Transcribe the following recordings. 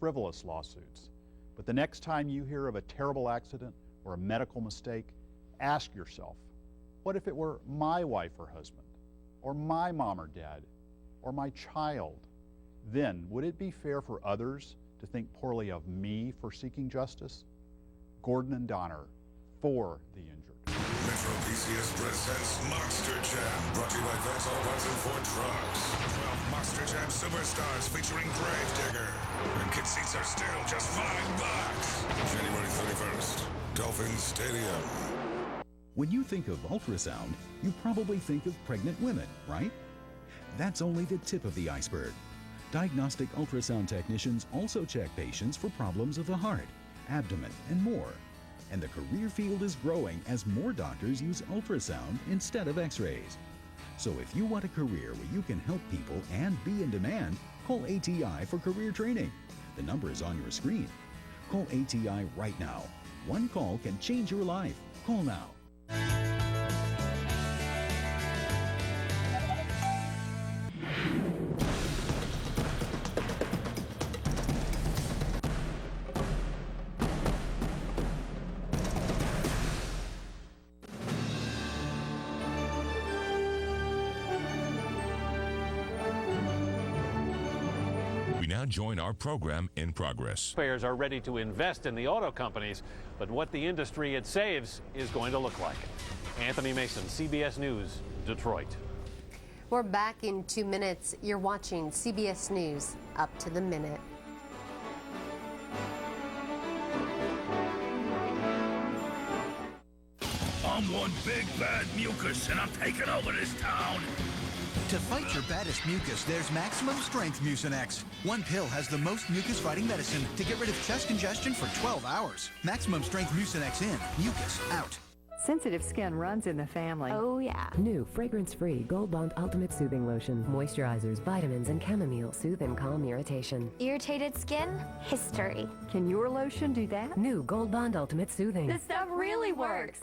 frivolous lawsuits. But the next time you hear of a terrible accident or a medical mistake, ask yourself, what if it were my wife or husband, or my mom or dad, or my child? Then would it be fair for others to think poorly of me for seeking justice? Gordon and Donner, for the injured. Metro PCS presents Monster Jam, brought to you by Vets All Ones and Ford Trucks. 12 Monster Jam superstars featuring Gravedigger. And kid seats are still just $5. January 31st, Dolphin Stadium. When you think of ultrasound, you probably think of pregnant women, right? That's only the tip of the iceberg. Diagnostic ultrasound technicians also check patients for problems of the heart, abdomen, and more. And the career field is growing as more doctors use ultrasound instead of x-rays. So if you want a career where you can help people and be in demand, call ATI for career training. The number is on your screen. Call ATI right now. One call can change your life. Call now. We now join our program in progress. Taxpayers are ready to invest in the auto companies, but what the industry it saves is going to look like. Anthony Mason, CBS News, Detroit. We're back in 2 minutes. You're watching CBS News Up to the Minute. I'm one big bad mucus, and I'm taking over this town. To fight your baddest mucus, there's Maximum Strength Mucinex. One pill has the most mucus-fighting medicine to get rid of chest congestion for 12 hours. Maximum Strength Mucinex in, mucus out. Sensitive skin runs in the family. Oh, yeah. New fragrance-free Gold Bond Ultimate Soothing Lotion. Moisturizers, vitamins, and chamomile soothe and calm irritation. Irritated skin? History. Can your lotion do that? New Gold Bond Ultimate Soothing. This stuff really works.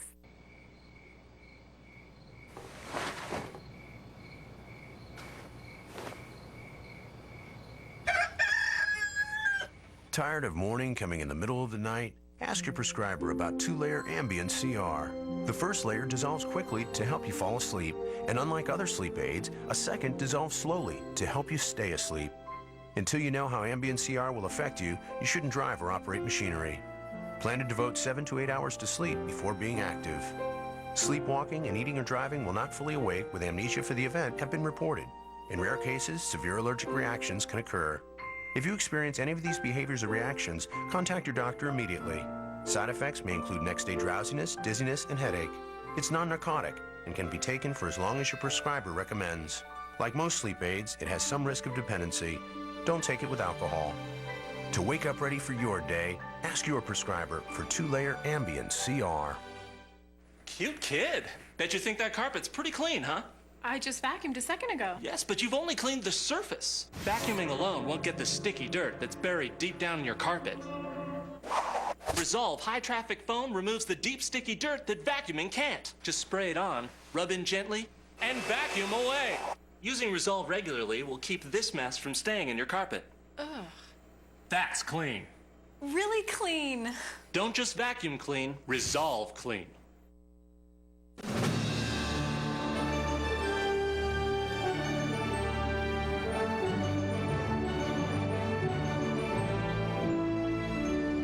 Tired of morning coming in the middle of the night? Ask your prescriber about 2-layer Ambien CR. The first layer dissolves quickly to help you fall asleep, and unlike other sleep aids, a second dissolves slowly to help you stay asleep. Until you know how Ambien CR will affect you, you shouldn't drive or operate machinery. Plan to devote 7 to 8 hours to sleep before being active. Sleepwalking and eating or driving while not fully awake with amnesia for the event have been reported. In rare cases, severe allergic reactions can occur. If you experience any of these behaviors or reactions, contact your doctor immediately. Side effects may include next-day drowsiness, dizziness, and headache. It's non-narcotic and can be taken for as long as your prescriber recommends. Like most sleep aids, it has some risk of dependency. Don't take it with alcohol. To wake up ready for your day, ask your prescriber for 2-layer Ambien CR. Cute kid. Bet you think that carpet's pretty clean, huh? I just vacuumed a second ago. Yes, but you've only cleaned the surface. Vacuuming alone won't get the sticky dirt that's buried deep down in your carpet. Resolve high-traffic foam removes the deep, sticky dirt that vacuuming can't. Just spray it on, rub in gently, and vacuum away. Using Resolve regularly will keep this mess from staying in your carpet. Ugh. That's clean. Really clean. Don't just vacuum clean, Resolve clean.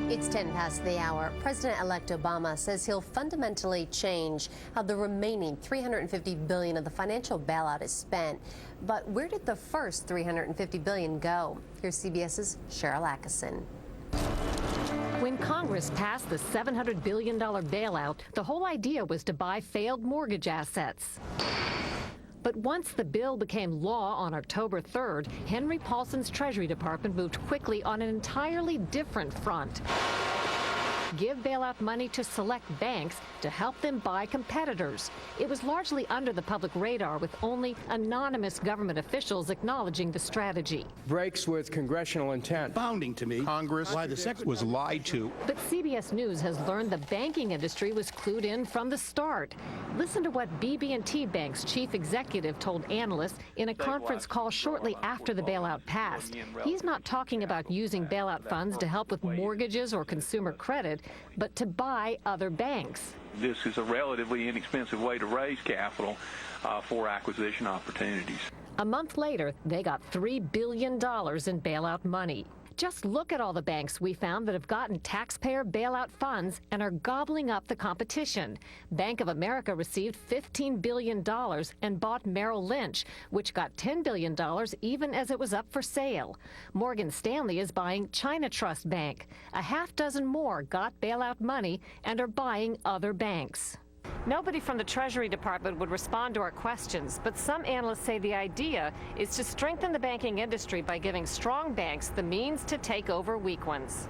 It's 10 past the hour. President-elect Obama says he'll fundamentally change how the remaining $350 billion of the financial bailout is spent. But where did the first $350 billion go? Here's CBS's Cheryl Atkinson. When Congress passed the $700 billion bailout, the whole idea was to buy failed mortgage assets. But once the bill became law on October 3rd, Henry Paulson's Treasury Department moved quickly on an entirely different front. give bailout money to select banks to help them buy competitors. It was largely under the public radar, with only anonymous government officials acknowledging the strategy. Breaks with congressional intent. Founding to me, Congress, why the Secretary was lied to. But CBS News has learned the banking industry was clued in from the start. Listen to what BB&T Bank's chief executive told analysts in a conference call shortly after the bailout passed. He's not talking about using bailout funds to help with mortgages or consumer credit, but to buy other banks. This is a relatively inexpensive way to raise capital for acquisition opportunities. A month later, they got $3 billion in bailout money. Just look at all the banks we found that have gotten taxpayer bailout funds and are gobbling up the competition. Bank of America received $15 billion and bought Merrill Lynch, which got $10 billion even as it was up for sale. Morgan Stanley is buying China Trust Bank. A half dozen more got bailout money and are buying other banks. Nobody from the Treasury Department would respond to our questions, but some analysts say the idea is to strengthen the banking industry by giving strong banks the means to take over weak ones.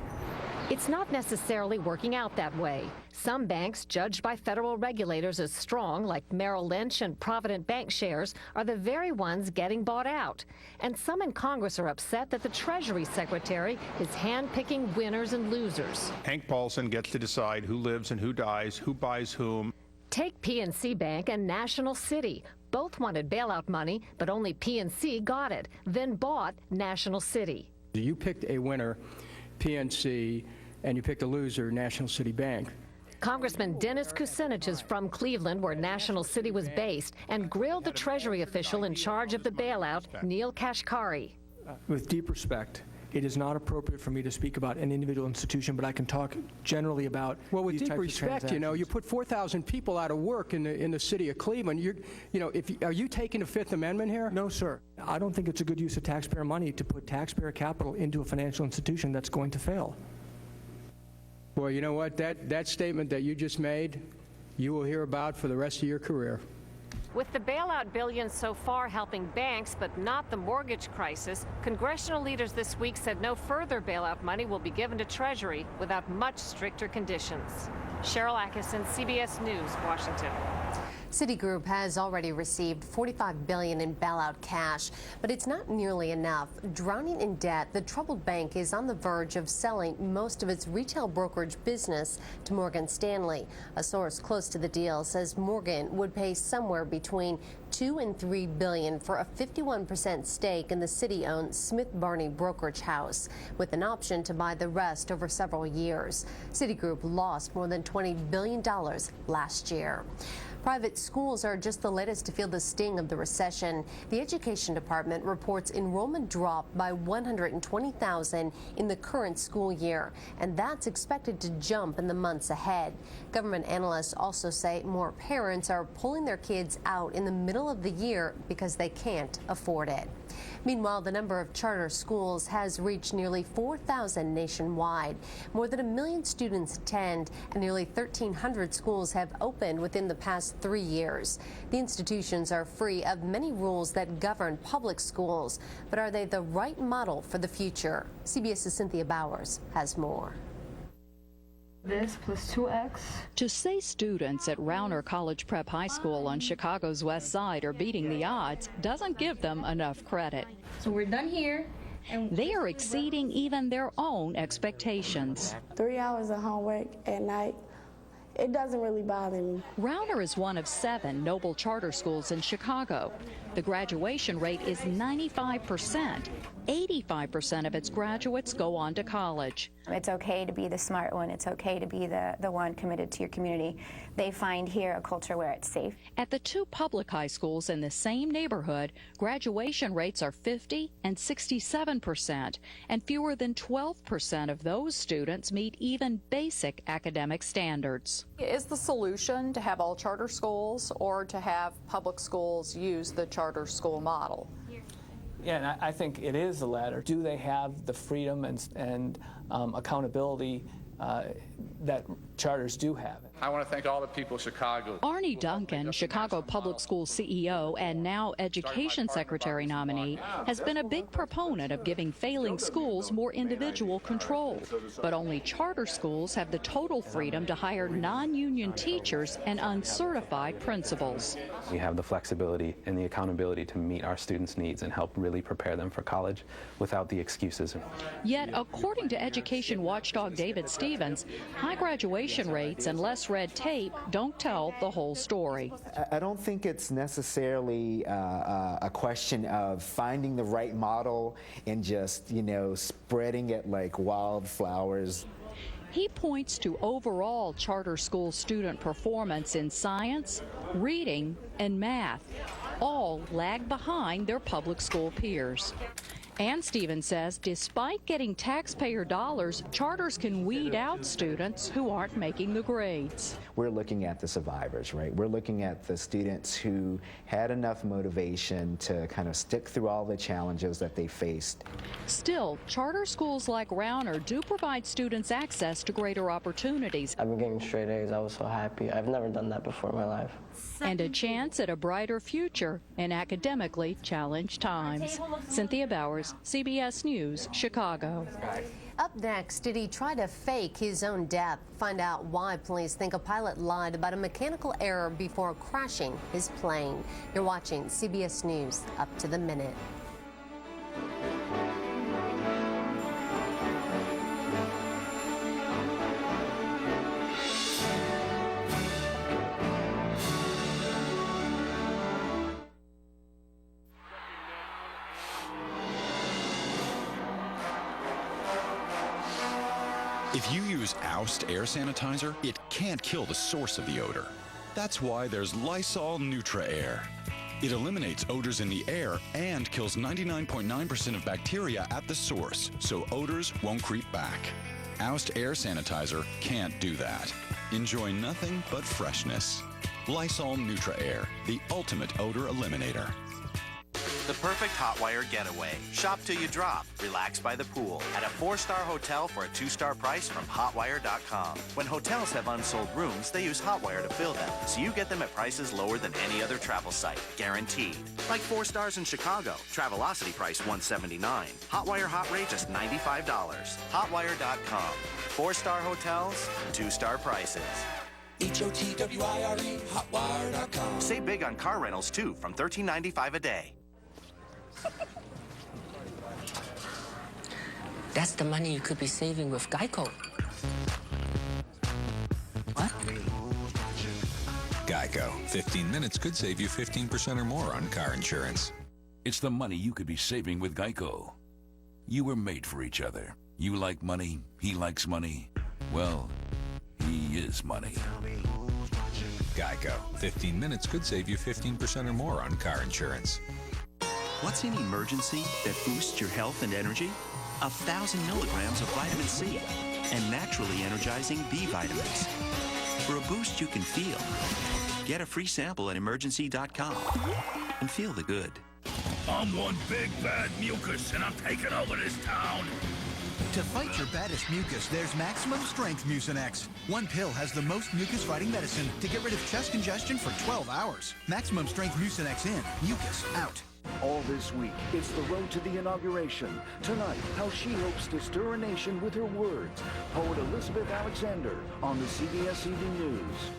It's not necessarily working out that way. Some banks, judged by federal regulators as strong, like Merrill Lynch and Provident Bank shares, are the very ones getting bought out. And some in Congress are upset that the Treasury Secretary is handpicking winners and losers. Hank Paulson gets to decide who lives and who dies, who buys whom. Take PNC Bank and National City. Both wanted bailout money, but only PNC got it, then bought National City. You picked a winner, PNC, and you picked a loser, National City Bank. Congressman Dennis Kucinich is from Cleveland, where National City was based, and grilled the Treasury official in charge of the bailout, Neil Kashkari. With deep respect, it is not appropriate for me to speak about an individual institution, but I can talk generally about well, with these deep respect, you know, you put 4,000 people out of work in the city of Cleveland. Are you taking the Fifth Amendment here? No, sir. I don't think it's a good use of taxpayer money to put taxpayer capital into a financial institution that's going to fail. Well, you know what? That statement that you just made, you will hear about for the rest of your career. With the bailout billions so far helping banks but not the mortgage crisis, congressional leaders this week said no further bailout money will be given to Treasury without much stricter conditions. Cheryl Atkinson, CBS News, Washington. Citigroup has already received $45 billion in bailout cash, but it's not nearly enough. Drowning in debt, the troubled bank is on the verge of selling most of its retail brokerage business to Morgan Stanley. A source close to the deal says Morgan would pay somewhere between $2 and $3 billion for a 51% stake in the city-owned Smith Barney brokerage house, with an option to buy the rest over several years. Citigroup lost more than $20 billion last year. Private schools are just the latest to feel the sting of the recession. The Education Department reports enrollment dropped by 120,000 in the current school year, and that's expected to jump in the months ahead. Government analysts also say more parents are pulling their kids out in the middle of the year because they can't afford it. Meanwhile, the number of charter schools has reached nearly 4,000 nationwide. More than 1 million students attend, and nearly 1,300 schools have opened within the past 3 years. The institutions are free of many rules that govern public schools, but are they the right model for the future? CBS's Cynthia Bowers has more. This plus 2x. To say students at Rauner College Prep High School on Chicago's West Side are beating the odds doesn't give them enough credit. So we're done here. And they are exceeding even their own expectations. 3 hours of homework at night, it doesn't really bother me. Rauner is one of 7 Noble charter schools in Chicago. The graduation rate is 95%. 85% of its graduates go on to college. It's okay to be the smart one. It's okay to be the one committed to your community. They find here a culture where it's safe. At the 2 public high schools in the same neighborhood, graduation rates are 50% and 67%, and fewer than 12% of those students meet even basic academic standards. Is the solution to have all charter schools or to have public schools use the charter school model? Yeah, and I think it is the latter. Do they have the freedom and accountability that charters do have? I want to thank all the people of Chicago. Arnie Duncan, Chicago Public Schools CEO and now Education Secretary nominee, has been a big proponent of giving failing schools more individual control. But only charter schools have the total freedom to hire non-union teachers and uncertified principals. We have the flexibility and the accountability to meet our students' needs and help really prepare them for college without the excuses. Yet, according to education watchdog David Stevens, high graduation rates and less red tape don't tell the whole story. I don't think it's necessarily a question of finding the right model and just, spreading it like wildflowers. He points to overall charter school student performance in science, reading, and math. All lag behind their public school peers. And Stevens says despite getting taxpayer dollars, charters can weed out students who aren't making the grades. We're looking at the survivors, right? We're looking at the students who had enough motivation to kind of stick through all the challenges that they faced. Still, charter schools like Rauner do provide students access to greater opportunities. I've been getting straight A's. I was so happy. I've never done that before in my life. And a chance at a brighter future in academically challenged times. Cynthia Bowers, CBS News, Chicago. Up next, did he try to fake his own death? Find out why police think a pilot lied about a mechanical error before crashing his plane. You're watching CBS News Up to the Minute. If you use Oust air sanitizer, it can't kill the source of the odor. That's why there's Lysol Neutra Air. It eliminates odors in the air and kills 99.9% of bacteria at the source, so odors won't creep back. Oust air sanitizer can't do that. Enjoy nothing but freshness. Lysol Neutra Air, the ultimate odor eliminator. The perfect Hotwire getaway. Shop till you drop. Relax by the pool. At a 4-star hotel for a 2-star price from Hotwire.com. When hotels have unsold rooms, they use Hotwire to fill them, so you get them at prices lower than any other travel site. Guaranteed. Like 4 stars in Chicago. Travelocity price $179. Hotwire hot rate just $95. Hotwire.com. 4-star hotels, 2-star prices. Hotwire, Hotwire.com. Save big on car rentals, too, from $13.95 a day. That's the money you could be saving with Geico. What? Geico. 15 minutes could save you 15% or more on car insurance. It's the money you could be saving with Geico. You were made for each other. You like money, he likes money. Well, he is money. Geico. 15 minutes could save you 15% or more on car insurance. What's in emergency that boosts your health and energy? 1,000 milligrams of vitamin C and naturally energizing B vitamins. For a boost you can feel, get a free sample at emergency.com and feel the good. I'm one big bad mucus, and I'm taking over this town. To fight your baddest mucus, there's Maximum Strength Mucinex. One pill has the most mucus-fighting medicine to get rid of chest congestion for 12 hours. Maximum Strength Mucinex in, mucus out. All this week, it's the road to the inauguration. Tonight, how she hopes to stir a nation with her words. Poet Elizabeth Alexander on the CBS Evening News.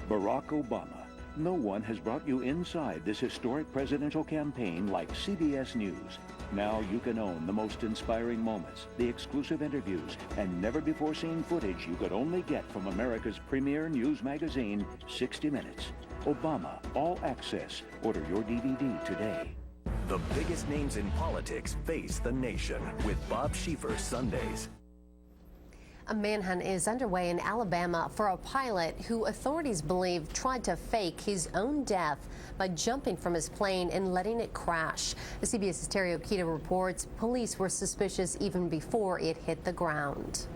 Barack Obama. No one has brought you inside this historic presidential campaign like CBS News. Now you can own the most inspiring moments, the exclusive interviews, and never-before-seen footage you could only get from America's premier news magazine, 60 Minutes. Obama, all access. Order your DVD today. The biggest names in politics face the nation with Bob Schieffer Sundays. A manhunt is underway in Alabama for a pilot who authorities believe tried to fake his own death by jumping from his plane and letting it crash. The CBS's Terry Okita reports police were suspicious even before it hit the ground.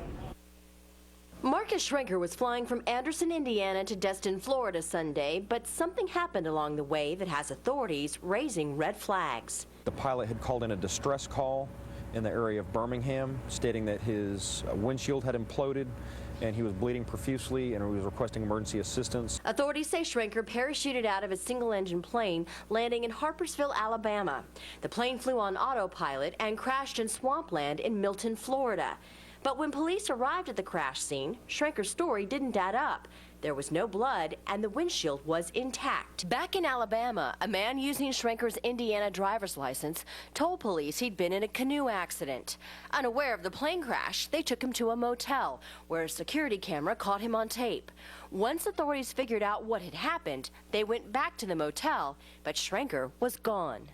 Marcus Schrenker was flying from Anderson, Indiana to Destin, Florida Sunday, but something happened along the way that has authorities raising red flags. The pilot had called in a distress call in the area of Birmingham, stating that his windshield had imploded and he was bleeding profusely and he was requesting emergency assistance. Authorities say Schrenker parachuted out of a single-engine plane landing in Harpersville, Alabama. The plane flew on autopilot and crashed in swampland in Milton, Florida. But when police arrived at the crash scene, Schrenker's story didn't add up. There was no blood, and the windshield was intact. Back in Alabama, a man using Schrenker's Indiana driver's license told police he'd been in a canoe accident. Unaware of the plane crash, they took him to a motel, where a security camera caught him on tape. Once authorities figured out what had happened, they went back to the motel, but Schrenker was gone.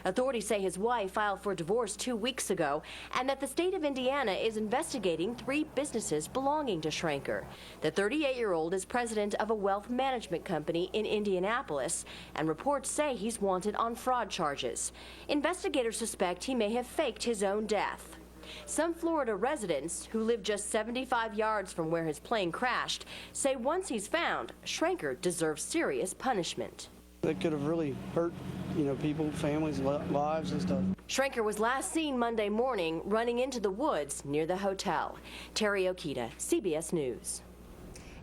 Authorities say his wife filed for divorce 2 weeks ago and that the state of Indiana is investigating 3 businesses belonging to Schrenker. The 38-year-old is president of a wealth management company in Indianapolis, and reports say he's wanted on fraud charges. Investigators suspect he may have faked his own death. Some Florida residents who live just 75 yards from where his plane crashed say once he's found, Schrenker deserves serious punishment. That could have really hurt, people, families, lives and stuff. Schrenker was last seen Monday morning running into the woods near the hotel. Terry Okita, CBS News.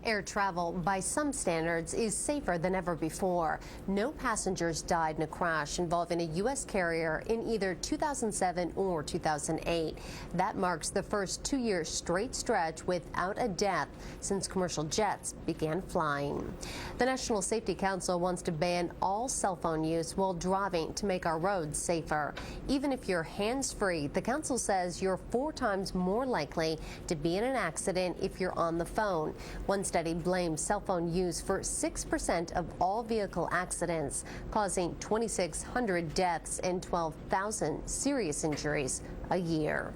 Air travel, by some standards, is safer than ever before. No passengers died in a crash involving a U.S. carrier in either 2007 or 2008. That marks the first 2-year straight stretch without a death since commercial jets began flying. The National Safety Council wants to ban all cell phone use while driving to make our roads safer. Even if you're hands-free, the council says you're 4 times more likely to be in an accident if you're on the phone. One study blames cell phone use for 6% of all vehicle accidents, causing 2,600 deaths and 12,000 serious injuries a year.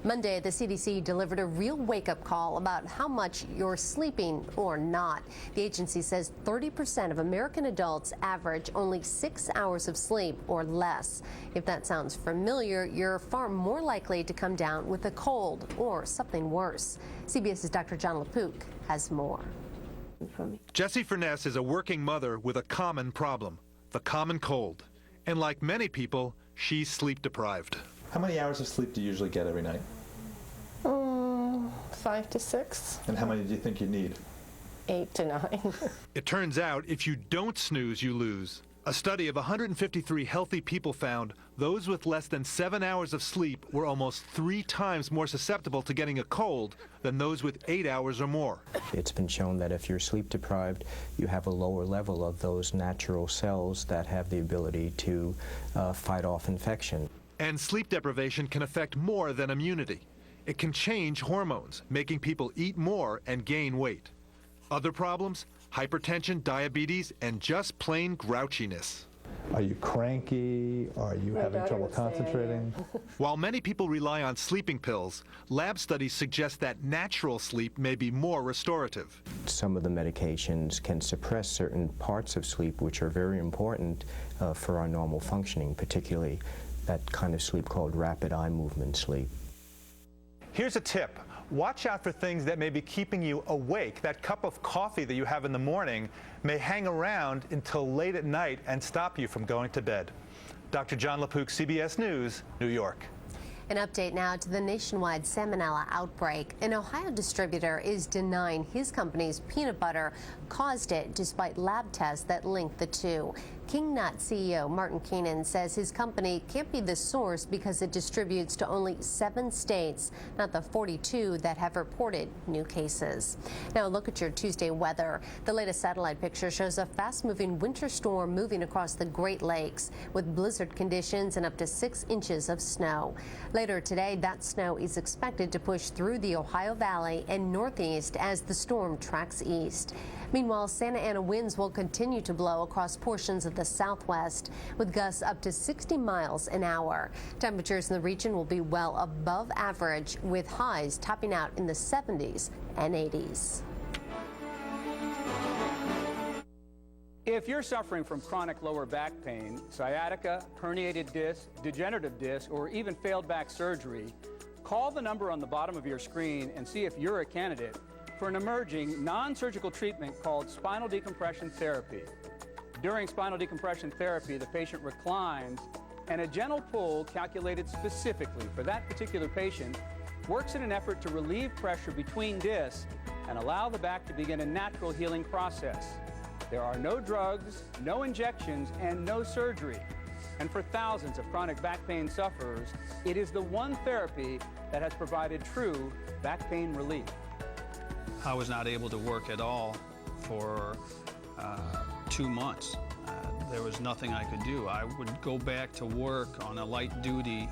Monday, the CDC delivered a real wake-up call about how much you're sleeping or not. The agency says 30% of American adults average only 6 hours of sleep or less. If that sounds familiar, you're far more likely to come down with a cold or something worse. CBS's Dr. John LaPook has more. Jessie Furness is a working mother with a common problem, the common cold. And like many people, she's sleep deprived. How many hours of sleep do you usually get every night? 5 to 6. And how many do you think you need? 8 to 9. It turns out if you don't snooze, you lose. A study of 153 healthy people found those with less than 7 hours of sleep were almost 3 times more susceptible to getting a cold than those with 8 hours or more. It's been shown that if you're sleep deprived, you have a lower level of those natural cells that have the ability to fight off infection. And sleep deprivation can affect more than immunity. It can change hormones, making people eat more and gain weight. Other problems? Hypertension, diabetes, and just plain grouchiness. Are you cranky? Are you having trouble concentrating? While many people rely on sleeping pills, lab studies suggest that natural sleep may be more restorative. Some of the medications can suppress certain parts of sleep which are very important for our normal functioning, particularly that kind of sleep called rapid eye movement sleep. Here's a tip. Watch out for things that may be keeping you awake. That cup of coffee that you have in the morning may hang around until late at night and stop you from going to bed. Dr. John LaPook, CBS News, New York. An update now to the nationwide salmonella outbreak. An Ohio distributor is denying his company's peanut butter caused it, despite lab tests that link the two. King Nut CEO Martin Keenan says his company can't be the source because it distributes to only 7 states, not the 42 that have reported new cases. Now look at your Tuesday weather. The latest satellite picture shows a fast-moving winter storm moving across the Great Lakes with blizzard conditions and up to 6 inches of snow. Later today, that snow is expected to push through the Ohio Valley and northeast as the storm tracks east. Meanwhile, Santa Ana winds will continue to blow across portions of the southwest with gusts up to 60 miles an hour. Temperatures in the region will be well above average with highs topping out in the 70s and 80s. If you're suffering from chronic lower back pain, sciatica, herniated disc, degenerative disc, or even failed back surgery, call the number on the bottom of your screen and see if you're a candidate for an emerging non-surgical treatment called spinal decompression therapy. During spinal decompression therapy, the patient reclines And a gentle pull calculated specifically for that particular patient works in an effort to relieve pressure between discs and allow the back to begin a natural healing process. There are no drugs, no injections, and no surgery. And for thousands of chronic back pain sufferers, it is the one therapy that has provided true back pain relief. I was not able to work at all for 2 months. There was nothing I could do. I would go back to work on a light duty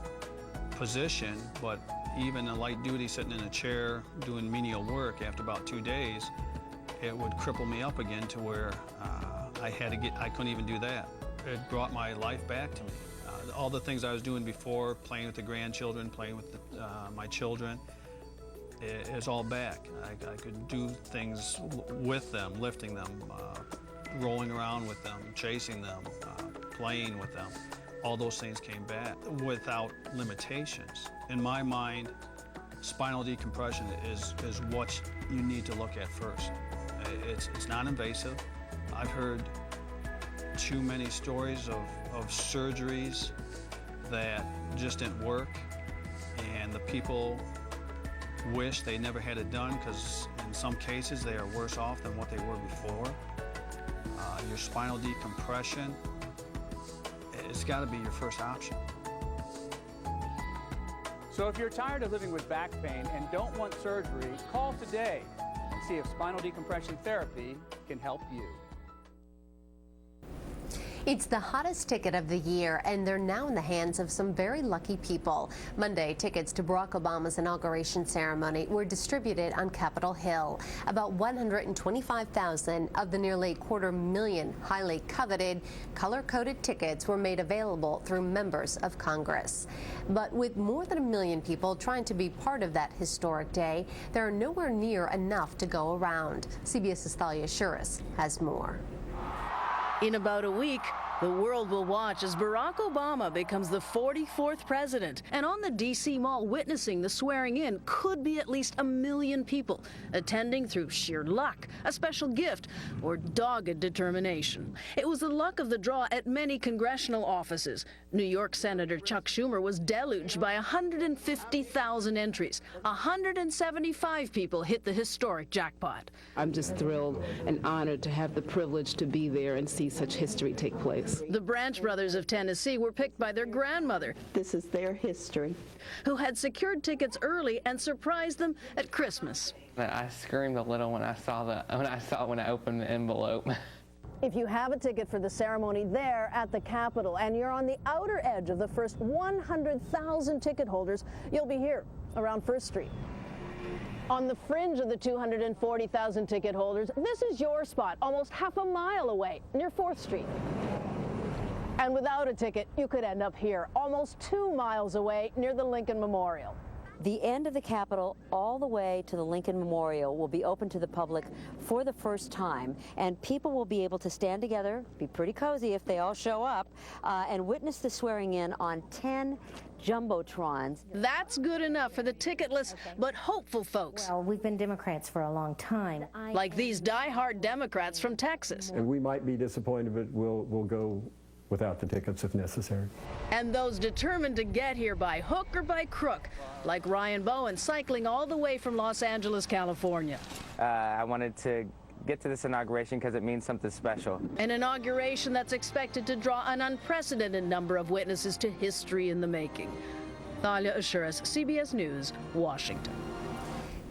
position, but even a light duty sitting in a chair doing menial work, after about 2 days, it would cripple me up again to where I couldn't even do that. It brought my life back to me. All the things I was doing before, playing with the grandchildren, playing with my children, is all back. I could do things with them, lifting them, rolling around with them, chasing them, playing with them. All those things came back without limitations. In my mind, spinal decompression is what you need to look at first. It's non-invasive. I've heard too many stories of surgeries that just didn't work, and the people wish they never had it done because in some cases they are worse off than what they were before. Your spinal decompression, it's got to be your first option. So if you're tired of living with back pain and don't want surgery, call today and see if spinal decompression therapy can help you. It's the hottest ticket of the year, and they're now in the hands of some very lucky people. Monday, tickets to Barack Obama's inauguration ceremony were distributed on Capitol Hill. About 125,000 of the nearly 250,000 highly coveted, color-coded tickets were made available through members of Congress. But with more than 1 million people trying to be part of that historic day, there are nowhere near enough to go around. CBS's Thalia Shuris has more. In about a week, the world will watch as Barack Obama becomes the 44th president. And on the D.C. Mall witnessing the swearing in could be at least 1 million people, attending through sheer luck, a special gift, or dogged determination. It was the luck of the draw at many congressional offices. New York Senator Chuck Schumer was deluged by 150,000 entries. 175 people hit the historic jackpot. I'm just thrilled and honored to have the privilege to be there and see such history take place. The Branch brothers of Tennessee were picked by their grandmother. This is their history. Who had secured tickets early and surprised them at Christmas. I screamed a little when I opened the envelope. If you have a ticket for the ceremony there at the Capitol and you're on the outer edge of the first 100,000 ticket holders, you'll be here around First Street. On the fringe of the 240,000 ticket holders, this is your spot, almost half a mile away, near 4th Street. And without a ticket, you could end up here, almost 2 miles away, near the Lincoln Memorial. The end of the Capitol all the way to the Lincoln Memorial will be open to the public for the first time, and people will be able to stand together, be pretty cozy if they all show up, and witness the swearing in on 10 jumbotrons. That's good enough for the ticketless but hopeful folks. Well, we've been Democrats for a long time. Like these die-hard Democrats from Texas. And we might be disappointed, but we'll go without the tickets if necessary. And those determined to get here by hook or by crook, like Ryan Bowen cycling all the way from Los Angeles, California. I wanted to get to this inauguration because it means something special. An inauguration that's expected to draw an unprecedented number of witnesses to history in the making. Thalia Ashuras, CBS News, Washington.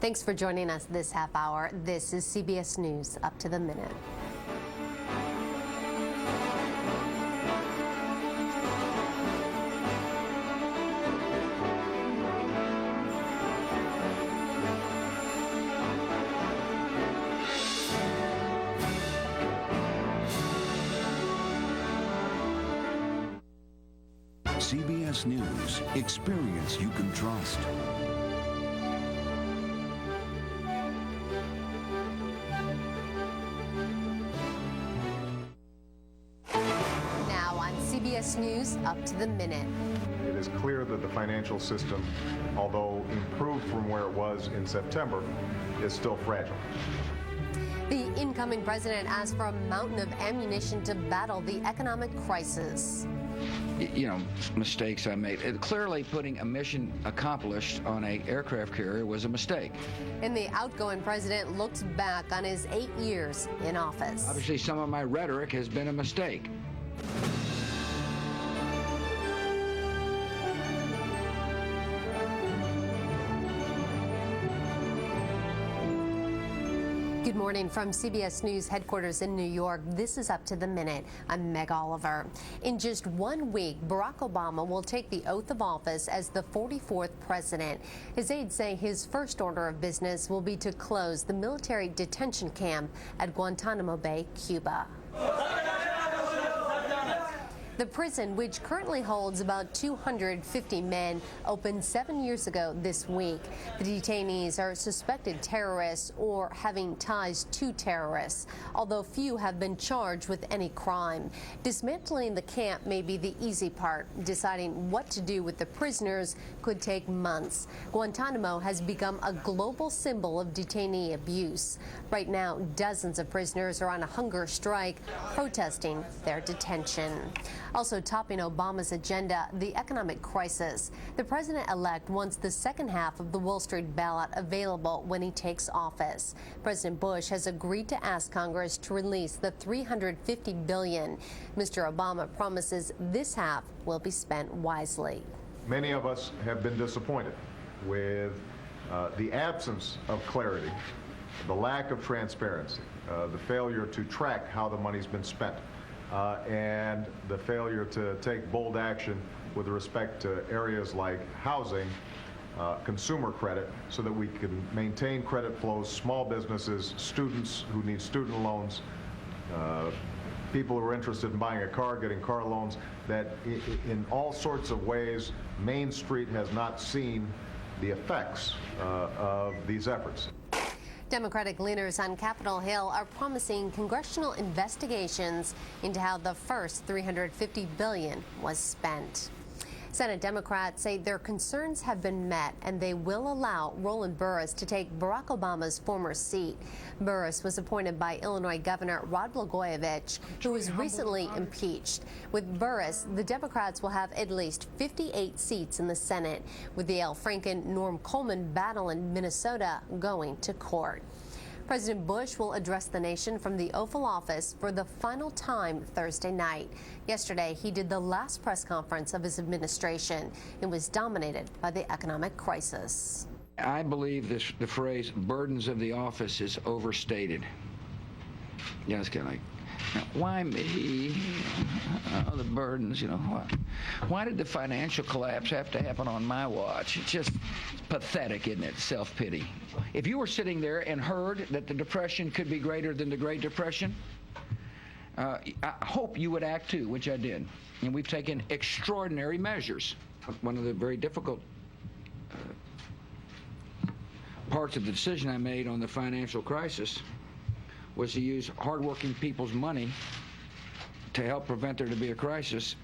Thanks for joining us this half hour. This is CBS News Up to the Minute. CBS News, experience you can trust. Now on CBS News Up to the Minute. It is clear that the financial system, although improved from where it was in September, is still fragile. The incoming president asked for a mountain of ammunition to battle the economic crisis. mistakes I made. Clearly, putting a mission accomplished on an aircraft carrier was a mistake. And the outgoing president looks back on his 8 years in office. Obviously, some of my rhetoric has been a mistake. Good morning from CBS News headquarters in New York. This is Up to the Minute. I'm Meg Oliver. In just 1 week, Barack Obama will take the oath of office as the 44th president. His aides say his first order of business will be to close the military detention camp at Guantanamo Bay, Cuba. The prison, which currently holds about 250 men, opened 7 years ago this week. The detainees are suspected terrorists or having ties to terrorists, although few have been charged with any crime. Dismantling the camp may be the easy part. Deciding what to do with the prisoners could take months. Guantanamo has become a global symbol of detainee abuse. Right now, dozens of prisoners are on a hunger strike, protesting their detention. Also topping Obama's agenda, the economic crisis. The president-elect wants the second half of the Wall Street ballot available when he takes office. President Bush has agreed to ask Congress to release the $350 billion. Mr. Obama promises this half will be spent wisely. Many of us have been disappointed with the absence of clarity, the lack of transparency, the failure to track how the money's been spent. And the failure to take bold action with respect to areas like housing, consumer credit, so that we can maintain credit flows, small businesses, students who need student loans, people who are interested in buying a car, getting car loans, that in all sorts of ways, Main Street has not seen the effects of these efforts. Democratic leaders on Capitol Hill are promising congressional investigations into how the first $350 billion was spent. Senate Democrats say their concerns have been met and they will allow Roland Burris to take Barack Obama's former seat. Burris was appointed by Illinois Governor Rod Blagojevich, who was recently impeached. With Burris, the Democrats will have at least 58 seats in the Senate, with the Al Franken-Norm Coleman battle in Minnesota going to court. President Bush will address the nation from the Oval Office for the final time Thursday night. Yesterday, he did the last press conference of his administration. It was dominated by the economic crisis. I believe the phrase burdens of the office is overstated. Yeah, it's kind of like, why me? Oh, the burdens, why did the financial collapse have to happen on my watch? It's just pathetic, isn't it? Self-pity. If you were sitting there and heard that the Depression could be greater than the Great Depression, I hope you would act too, which I did. And we've taken extraordinary measures. One of the very difficult parts of the decision I made on the financial crisis was to use hardworking people's money to help prevent there to be a crisis.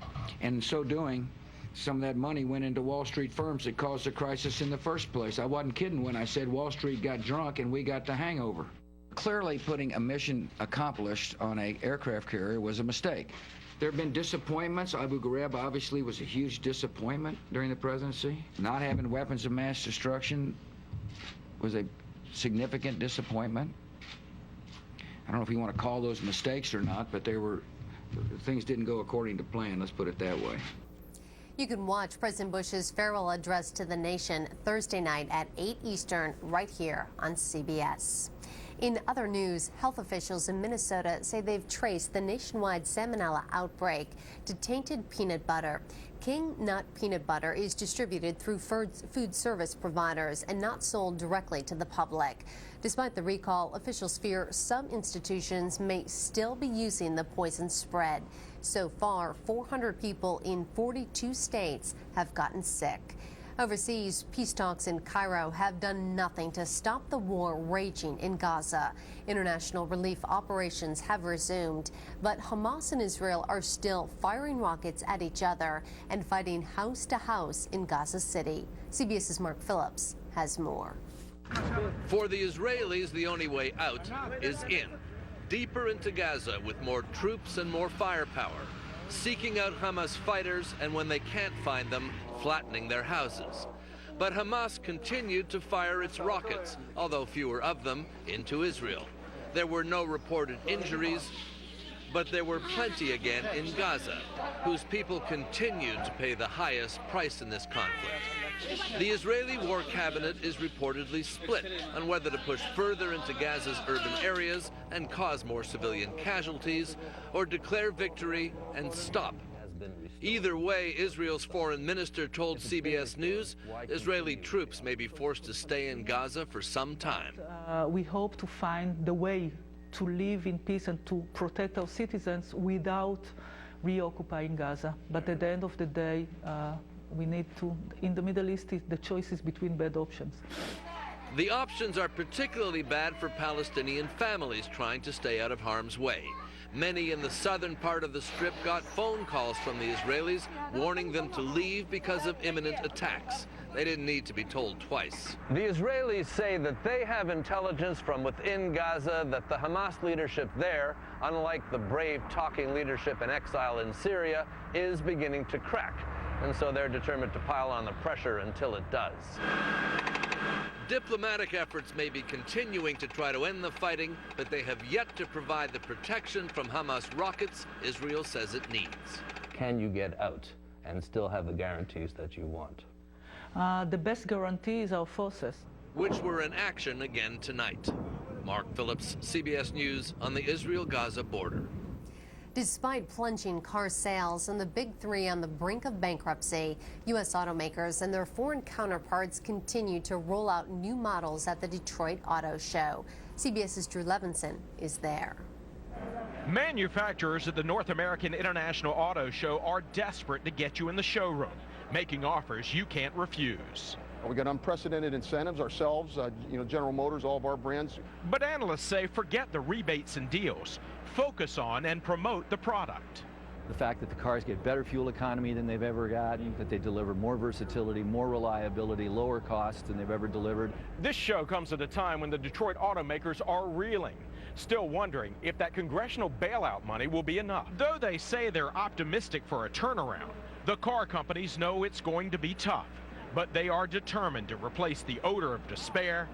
And in so doing, some of that money went into Wall Street firms that caused the crisis in the first place. I wasn't kidding when I said Wall Street got drunk and we got the hangover. Clearly, putting a mission accomplished on an aircraft carrier was a mistake. There have been disappointments. Abu Ghraib obviously was a huge disappointment during the presidency. Not having weapons of mass destruction was a significant disappointment. I don't know if you want to call those mistakes or not, but things didn't go according to plan, let's put it that way. You can watch President Bush's farewell address to the nation Thursday night at 8 Eastern right here on CBS. In other news, health officials in Minnesota say they've traced the nationwide salmonella outbreak to tainted peanut butter. King Nut peanut butter is distributed through food service providers and not sold directly to the public. Despite the recall, officials fear some institutions may still be using the poison spread. So far, 400 people in 42 states have gotten sick. Overseas, peace talks in Cairo have done nothing to stop the war raging in Gaza. International relief operations have resumed, but Hamas and Israel are still firing rockets at each other and fighting house to house in Gaza City. CBS's Mark Phillips has more. For the Israelis, the only way out is in, deeper into Gaza with more troops and more firepower. seeking out Hamas fighters, and when they can't find them, flattening their houses. But Hamas continued to fire its rockets, although fewer of them, into Israel. There were no reported injuries, but there were plenty again in Gaza, whose people continued to pay the highest price in this conflict. The Israeli war cabinet is reportedly split on whether to push further into Gaza's urban areas and cause more civilian casualties, or declare victory and stop. Either way, Israel's foreign minister told CBS News Israeli troops may be forced to stay in Gaza for some time. We hope to find the way to live in peace and to protect our citizens without reoccupying Gaza. But at the end of the day, we need to, in the Middle East, the choice is between bad options. The options are particularly bad for Palestinian families trying to stay out of harm's way. Many in the southern part of the Strip got phone calls from the Israelis warning them to leave because of imminent attacks. They didn't need to be told twice. The Israelis say that they have intelligence from within Gaza that the Hamas leadership there, unlike the brave talking leadership in exile in Syria, is beginning to crack. And so they're determined to pile on the pressure until it does. Diplomatic efforts may be continuing to try to end the fighting, but they have yet to provide the protection from Hamas rockets Israel says it needs. Can you get out and still have the guarantees that you want? The best guarantee is our forces, which were in action again tonight. Mark Phillips, CBS News on the Israel-Gaza border. Despite plunging car sales and the big three on the brink of bankruptcy, U.S. automakers and their foreign counterparts continue to roll out new models at the Detroit Auto Show. CBS's Drew Levinson is there. Manufacturers at the North American International Auto Show are desperate to get you in the showroom, making offers you can't refuse. We got unprecedented incentives ourselves, General Motors, all of our brands. But analysts say forget the rebates and deals. Focus on and promote the product. The fact that the cars get better fuel economy than they've ever gotten, that they deliver more versatility, more reliability, lower cost than they've ever delivered. This show comes at a time when the Detroit automakers are reeling, still wondering if that congressional bailout money will be enough. Though they say they're optimistic for a turnaround, the car companies know it's going to be tough. But they are determined to replace the odor of despair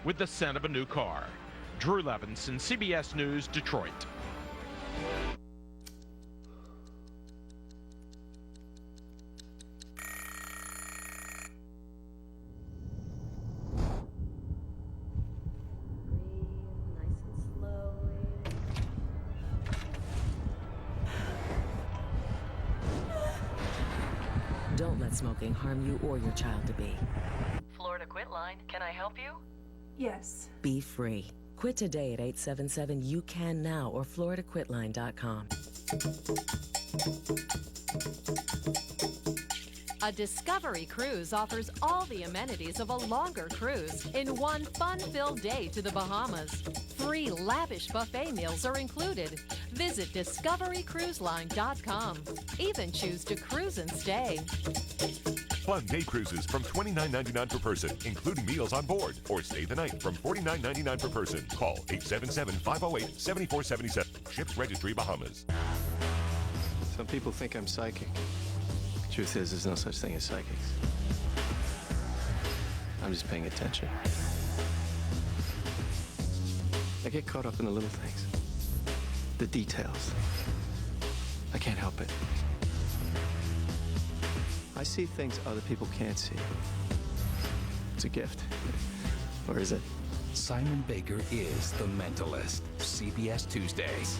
with the scent of a new car. Drew Levinson, CBS News, Detroit. Don't let smoking harm you or your child to be. Florida Quit Line, can I help you? Yes. Be free. Quit today at 877-YOU-CAN-NOW or floridaquitline.com. A Discovery cruise offers all the amenities of a longer cruise in one fun-filled day to the Bahamas. Free lavish buffet meals are included. Visit discoverycruiseline.com. Even choose to cruise and stay. Fun day cruises from $29.99 per person, including meals on board, or stay the night from $49.99 per person. Call 877-508-7477. Ships Registry, Bahamas. Some people think I'm psychic. Truth is, there's no such thing as psychics. I'm just paying attention. I get caught up in the little things, the details. I can't help it. I see things other people can't see. It's a gift. Or is it? Simon Baker is The Mentalist. CBS Tuesdays.